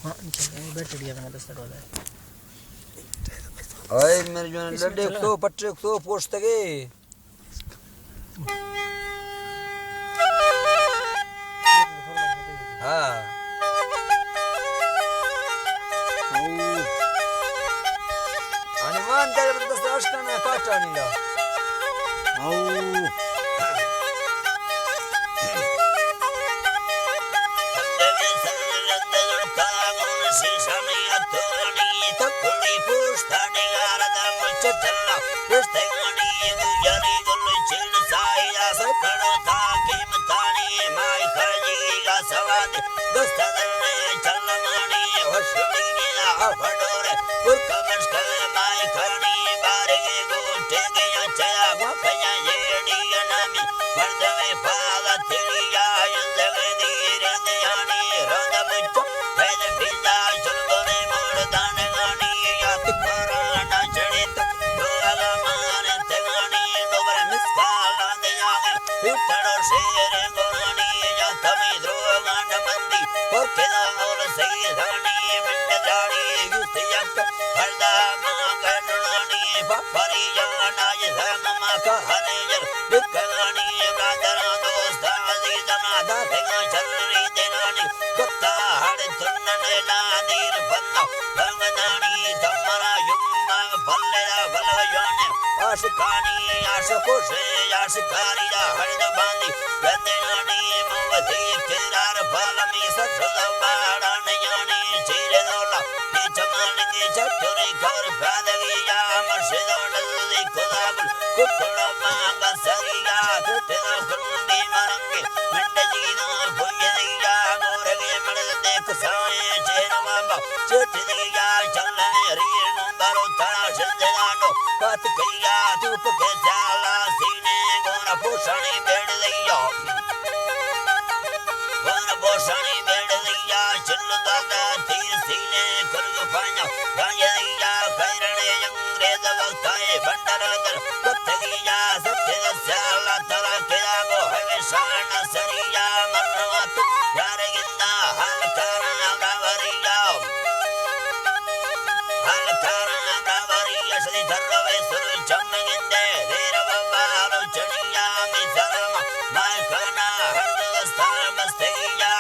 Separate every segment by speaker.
Speaker 1: हाँ चलो बैटरी का मतलब स्टार्ट हो जाए
Speaker 2: ओए मेरे जो लड्डे तो पट्टे तो पोस्ट के हाँ आणि मान त्याच्यामध्ये तसं असतं ना पाटाणीला आशिकानी आशिकोशे आशिकारी हरद बांधी गंदेनानी मोवती केरार बालमी ससुद बाड़न यानी चीरे दोला ये जमालिंगी चतुरी कर बादगी या मर्शिदों नज़ी खुदाबुल कुकुड़ा मांगा सरिया तेरा कुंडी मरंगे मंडजीना भुये दिया गोरगे मर्द देख साए चेहरा मांबा चेटी दिया चलने रीर नंबरो तारा शिंदेदानो बात किया धूप के जाला सीने गोना पोषणी बेड़ दिया गोना पोषणी बेड़ दिया चिल्ल दादा तीर सीने कुर्ग पाया गाया दिया खैरने अंग्रेज वक्ताए बंडरादर कत्तिया सत्य जाला तरा किया गो हमेशा न सरिया मरनवात यार गिंदा हाल कारा रावरिया हाल कारा रावरिया सदी धरवे सुर चमगिंदे धीरव बालो चनिया में सरमा मायखाना हरदस्ता मस्तिया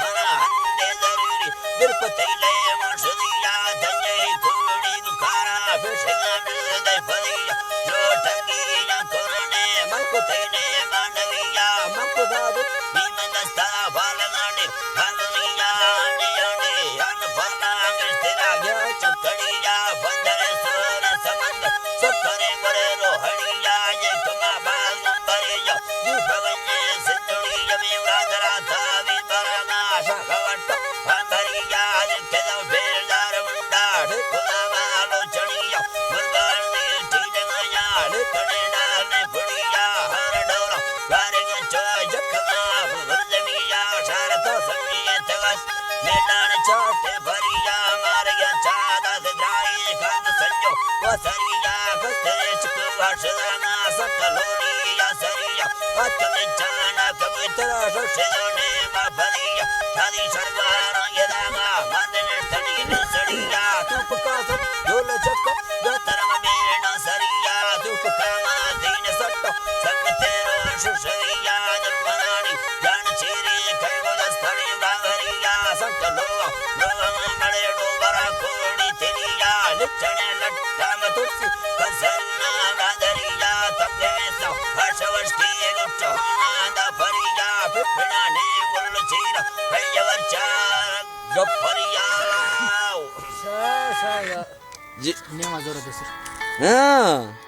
Speaker 2: मना हंदे जरूरी बिरपतैले मर्शदिया धंजई कुड़ी दुखारा फिशगा दे फदिया जो ठगिया कोरने मकुतैने मानविया मकुदादु बीमंदस्ता बालगाने हलनिया नियाने अन फलांग तेरा गया चकड़िया बंदर सोर समंद सकरे मरे रोहड़िया ये कमा बाल नंबरिया जी भवन्य सिंधुड़िया में उरादरा था विबरना शखवट अंबरिया केदा बेलदार मुंडा खुदा बालो चढ़िया मुर्गान ने टीडंगया कने डालने फुड़िया हर डोरा वारिंग चो जखमा भुजमिया शारदा संगिए तवस मेलान चाटे भरिया मारिया चादा द्राई खान संजो वसरिया कस्तरे चुकवा सदाना सकलोनिया सरिया अतले जाना कबूतरा ससेने माफरिया शादी सरवारा यदागा मंदन तड़ीन सड़िया तुप कास डोल चक्को गतरम मेना सरिया तुप कामा दीन सट्टो संग तेरो सुसरिया दमनानी जान चीरे कलगो दस्तरी बावरिया सट्टलो लोगा मड़े डोबरा कोड़ी तेरिया लिचने लट्टा मतुसी कसरना गादरिया तबे सो हर्षवश की गुट्टो नादा फरिया फिपना ने मुल्ल चीरा हैयवर चार गफरिया
Speaker 1: सा
Speaker 2: जी
Speaker 1: नेमा जोर दे
Speaker 2: हाँ